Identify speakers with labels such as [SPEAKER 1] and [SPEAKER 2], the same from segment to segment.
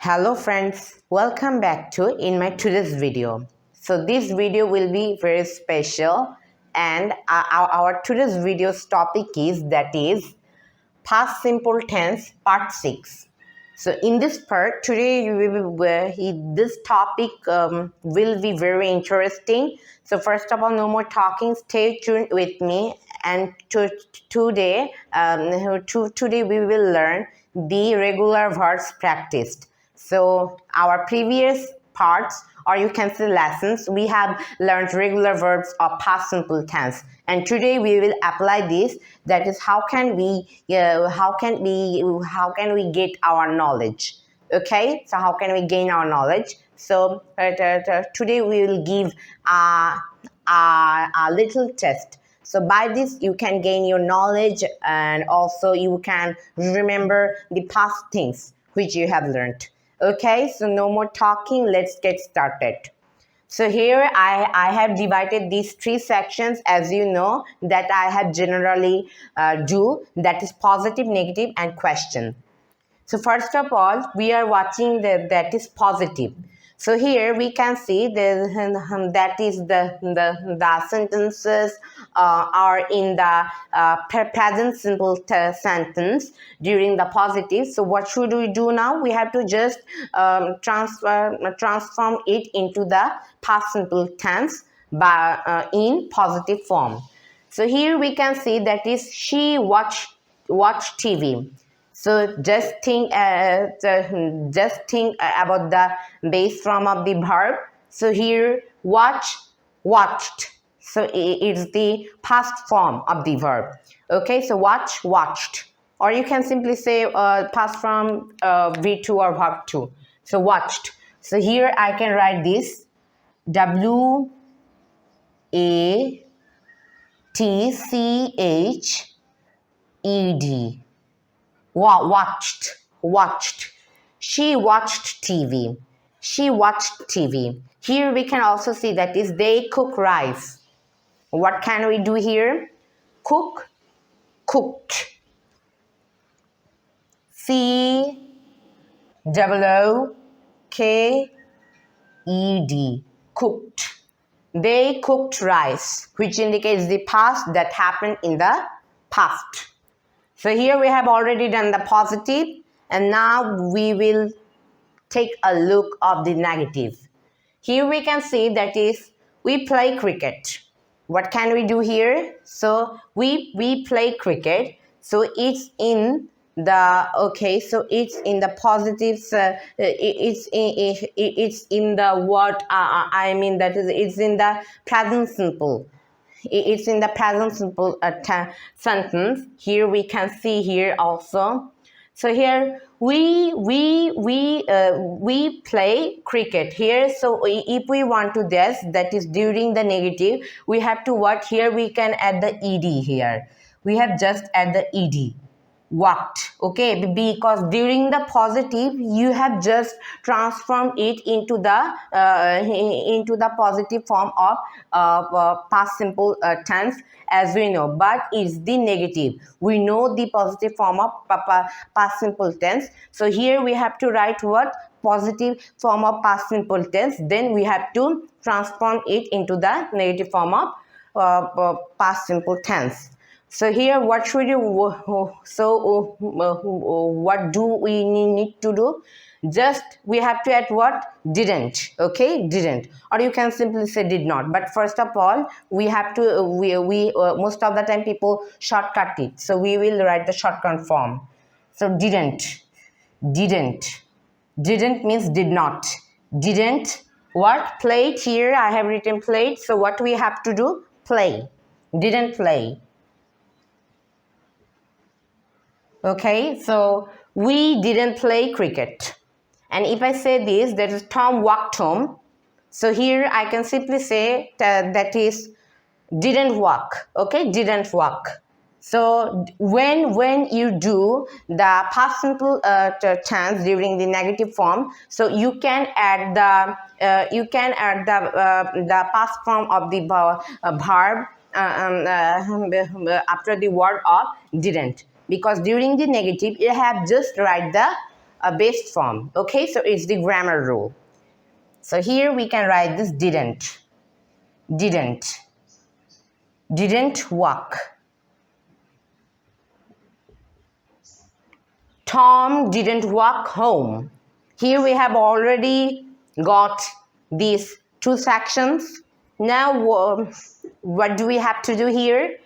[SPEAKER 1] Hello friends, welcome back to in my today's video. So this video will be very special and our today's video's topic is past simple tense part 6. So in this part today this topic will be very interesting. So first of all, no more talking, stay tuned with me and today we will learn the regular verbs practiced. So our previous parts, or you can say lessons, we have learned regular verbs of past simple tense, and today we will apply this. That is, how can we get our knowledge? Okay, so how can we gain our knowledge? So today we will give a little test. So by this you can gain your knowledge, and also you can remember the past things which you have learned. Okay, so no more talking, let's get started. So here I have divided these three sections, as you know, that I have generally do, that is positive, negative and question. So first of all, we are watching that is positive. So here we can see that is the sentences are in the present simple sentence during the positive. So what should we do now? We have to just transform it into the past simple tense in positive form. So here we can see that is she watched TV. So just think about the base form of the verb. So here watched. So it's the past form of the verb. Okay, so watched. Or you can simply say past form V2 or verb 2. So watched. So here I can write this WATCHED. Watched. She watched TV. Here we can also see that is they cook rice. What can we do here? Cooked. COOKED. Cooked. They cooked rice, which indicates the past that happened in the past. So here we have already done the positive, and now we will take a look of the negative. Here we can see that is we play cricket. What can we do here? So we play cricket. So it's in the it's in the positives. It's in the what I mean, that is it's in the present simple. It's in the present simple sentence. Here we can see here also. So here we play cricket here. So if we want to guess, that is during the negative, we have to what? Here we can add the ed here. We have just add the ed. Walked. Okay, because during the positive you have just transformed it into the positive form of past simple tense, as we know. But it's the negative. We know the positive form of past simple tense. So here we have to write what? Positive form of past simple tense. Then we have to transform it into the negative form of past simple tense. So here what should you what do we need to do? Just we have to add what? Didn't. Okay, didn't, or you can simply say did not. But first of all, we have to most of the time people shortcut it, so we will write the shortcut form. So didn't means did not. Didn't what? Played. Here I have written played. So what we have to do? Play. Didn't play. Okay, so we didn't play cricket. And if I say this, that is Tom walked home. So here I can simply say that is didn't walk. Okay, didn't walk. So when you do the past simple tense during the negative form, so you can add the past form of the verb after the word of didn't. Because during the negative you have just write the base form. Okay, so it's the grammar rule. So here we can write this didn't walk. Tom didn't walk home. Here we have already got these two sections. Now what do we have to do here?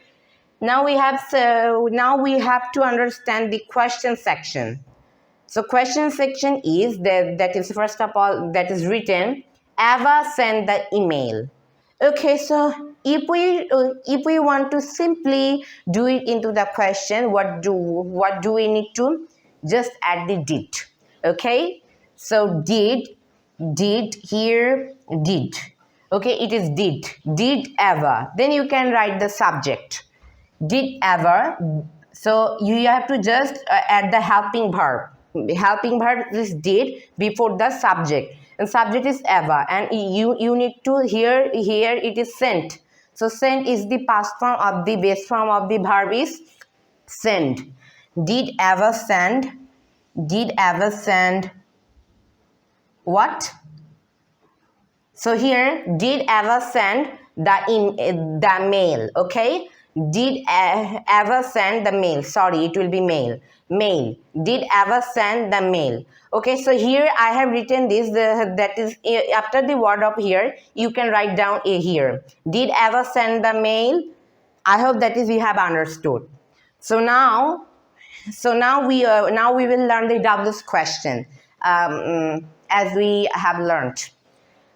[SPEAKER 1] Now we have to understand the question section. So question section is that is first of all that is written, Ava sent the email. Okay, so if we want to simply do it into the question, what do we need to just add the did? Okay, so did here did. Okay, it is did Ava. Then you can write the subject. Did ever. So you have to just add the helping verb. The helping verb is did before the subject, and subject is ever, and you need to here it is sent. So sent is the past form of the base form of the verb is send. Did ever send what? So here did ever send the mail. Okay, did ever send the mail. Sorry, it will be mail. Did ever send the mail. Okay, so here I have written this, that is after the word of here you can write down a here. Did ever send the mail. I hope that is you have understood. So now we will learn the W's question as we have learned.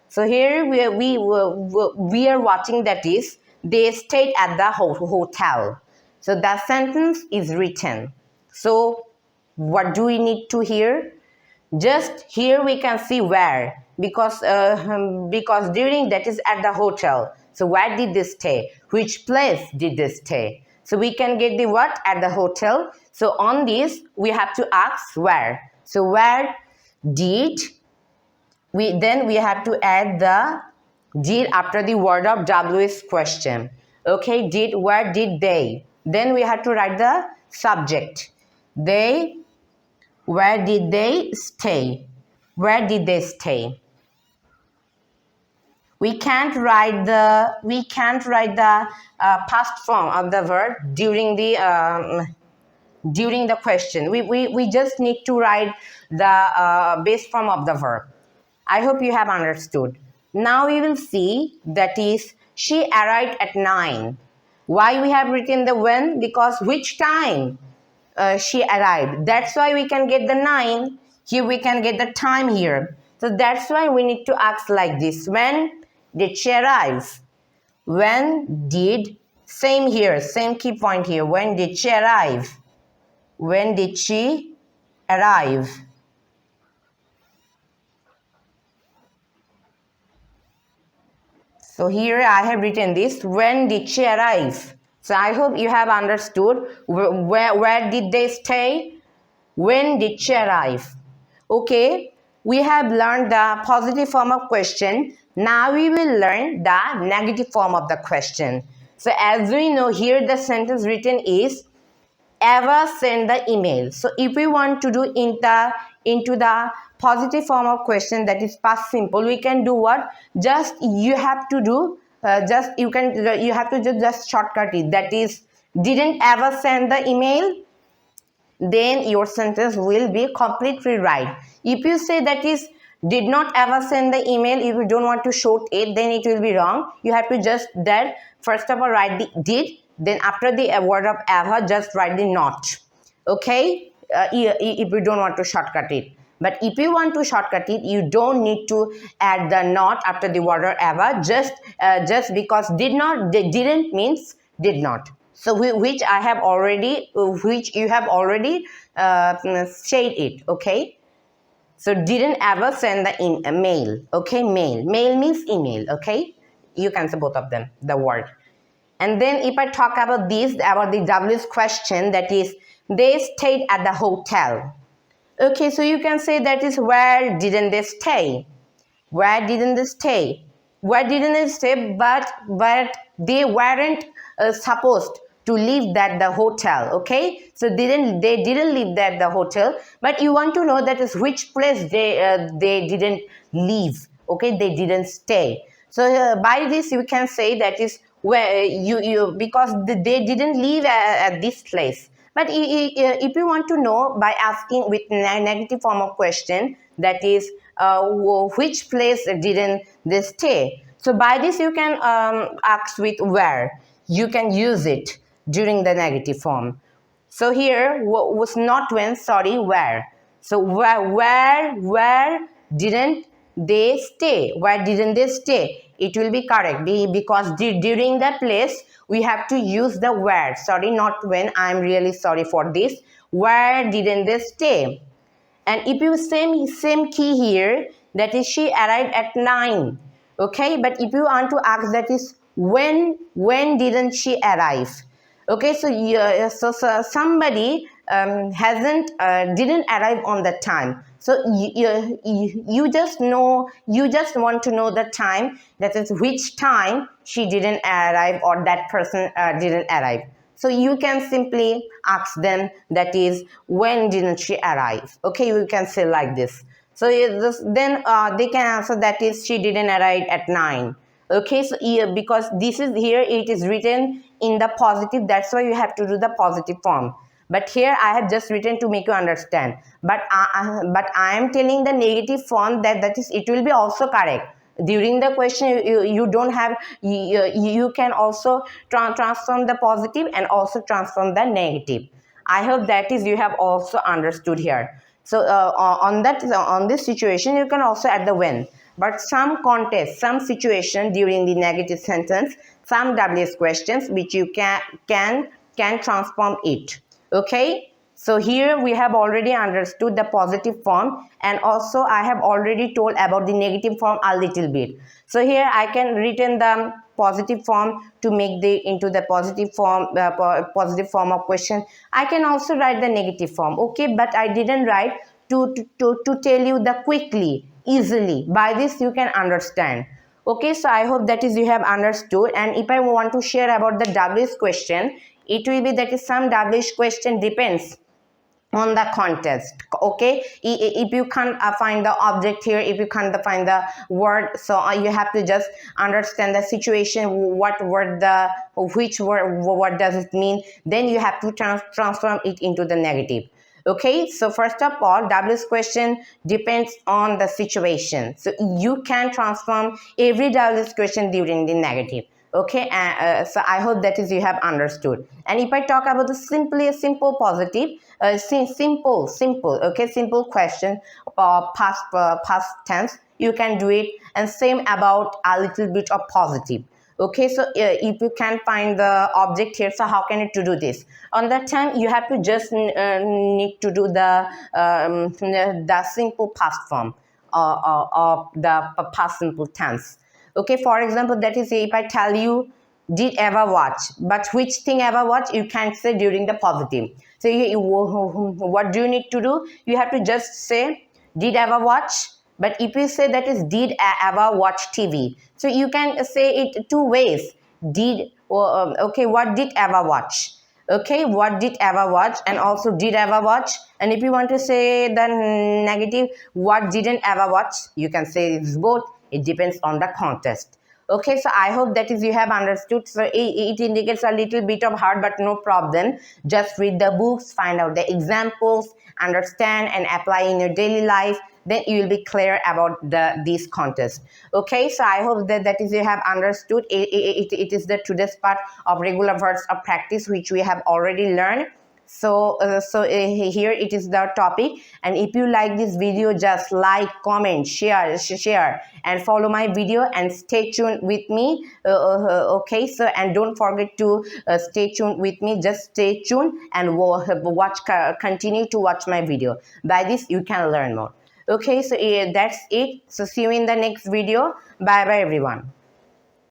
[SPEAKER 1] So here we are watching, that is they stayed at the hotel. So that sentence is written. So what do we need to hear? Just here we can see where, because during that is at the hotel. So where did they stay? Which place did they stay? So we can get the what at the hotel. So on this we have to ask where. So where did we have to add the did after the word of W's question. Okay, where did they? Then we have to write the subject. They, where did they stay? Where did they stay? We can't write the past form of the verb during the question. We just need to write the base form of the verb. I hope you have understood. Now we will see, that is she arrived at 9. Why we have written the when? Because which time she arrived. That's why we can get the 9. Here we can get the time here. So that's why we need to ask like this. When did she arrive? When did, same here, same key point here. When did she arrive? When did she arrive? So here I have written this, when did she arrive? So I hope you have understood. Where did they stay? When did she arrive? Okay, we have learned the positive form of question. Now we will learn the negative form of the question. So as we know, here the sentence written is, Eva sent the email. So if we want to do into the positive form of question, that is past simple, we can do what? Just you have to do you have to just shortcut it. That is, didn't Eva send the email? Then your sentence will be completely right. If you say that is did not ever send the email, if you don't want to short it, then it will be wrong. You have to just that first of all write the did, then after the word of ever just write the not. Okay, if you don't want to shortcut it. But if you want to shortcut it, you don't need to add the not after the word of ever, just because didn't means did not. So which you have already said it. Okay, so didn't ever send the mail. Okay, mail means email. Okay, you can say both of them, the word. And then if I talk about the W's question, that is they stayed at the hotel. Okay, so you can say that is where didn't they stay? Where didn't they stay? Where didn't they stay? But they weren't supposed to leave that the hotel. Okay, so they didn't leave that the hotel, but you want to know that is which place they didn't leave. Okay, they didn't stay. So by this you can say that is where you because they didn't leave at this place. But if you want to know by asking with negative form of question, that is which place didn't they stay. So by this you can ask with where. You can use it during the negative form. So here was not when, sorry, where. So where didn't they stay? Where didn't they stay? It will be correct because during that place we have to use the where. Sorry, not when. I'm really sorry for this. Where didn't they stay? And if you same key here, that is she arrived at 9. Okay, but if you want to ask that is when didn't she arrive? Okay, so so somebody hasn't didn't arrive on the time. So you just want to know the time, that is which time she didn't arrive or that person didn't arrive. So you can simply ask them, that is when didn't she arrive. Okay, you can say like this. So then they can answer that is she didn't arrive at 9. Okay, so because this is here it is written in the positive, that's why you have to do the positive form. But here I have just written to make you understand. But I am telling the negative form, that is it will be also correct. During the question you don't have, you can also transform the positive and also transform the negative. I hope that is you have also understood here. So on this situation you can also add the when. But some context, some situation during the negative sentence, some WS questions which you can transform it. Okay, so here we have already understood the positive form, and also I have already told about the negative form a little bit. So here I can written the positive form to make into the positive form of question. I can also write the negative form. Okay, but I didn't write to tell you the quickly, easily. By this you can understand. Okay, so I hope that is you have understood. And if I want to share about the WH question, it will be that is some WH question depends on the context. Okay, if you can't find the object here, if you can't find the word, so you have to just understand the situation, what word which word, what does it mean, then you have to transform it into the negative. Okay, so first of all, WH question depends on the situation. So you can transform every WH question during the negative. Okay, so I hope that is you have understood. And if I talk about the simple positive, simple, okay, simple question, past tense, you can do it. And same about a little bit of positive. Okay, so if you can't find the object here, so how can you to do this? On that time you have to just need to do the simple past form of the past simple tense. Okay, for example, that is if I tell you did ever watch, but which thing ever watch, you can't say during the positive. So what do you need to do? You have to just say did ever watch. But if you say that is did ever watch TV, so you can say it two ways. Did okay, what did ever watch? Okay, what did ever watch, and also did ever watch. And if you want to say the negative, what didn't ever watch, you can say it's both. It depends on the context. Okay, so I hope that is you have understood. So it indicates a little bit of hard, but no problem. Just read the books, find out the examples, understand and apply in your daily life. Then you will be clear about these contests. Okay, so I hope that is you have understood. It is the today's part of regular verbs of practice which we have already learned. So here it is the topic. And if you like this video, just like, comment, share and follow my video and stay tuned with me. Okay, so and don't forget to stay tuned with me. Just stay tuned and continue to watch my video. By this you can learn more. Okay, so that's it. So see you in the next video. Bye bye everyone.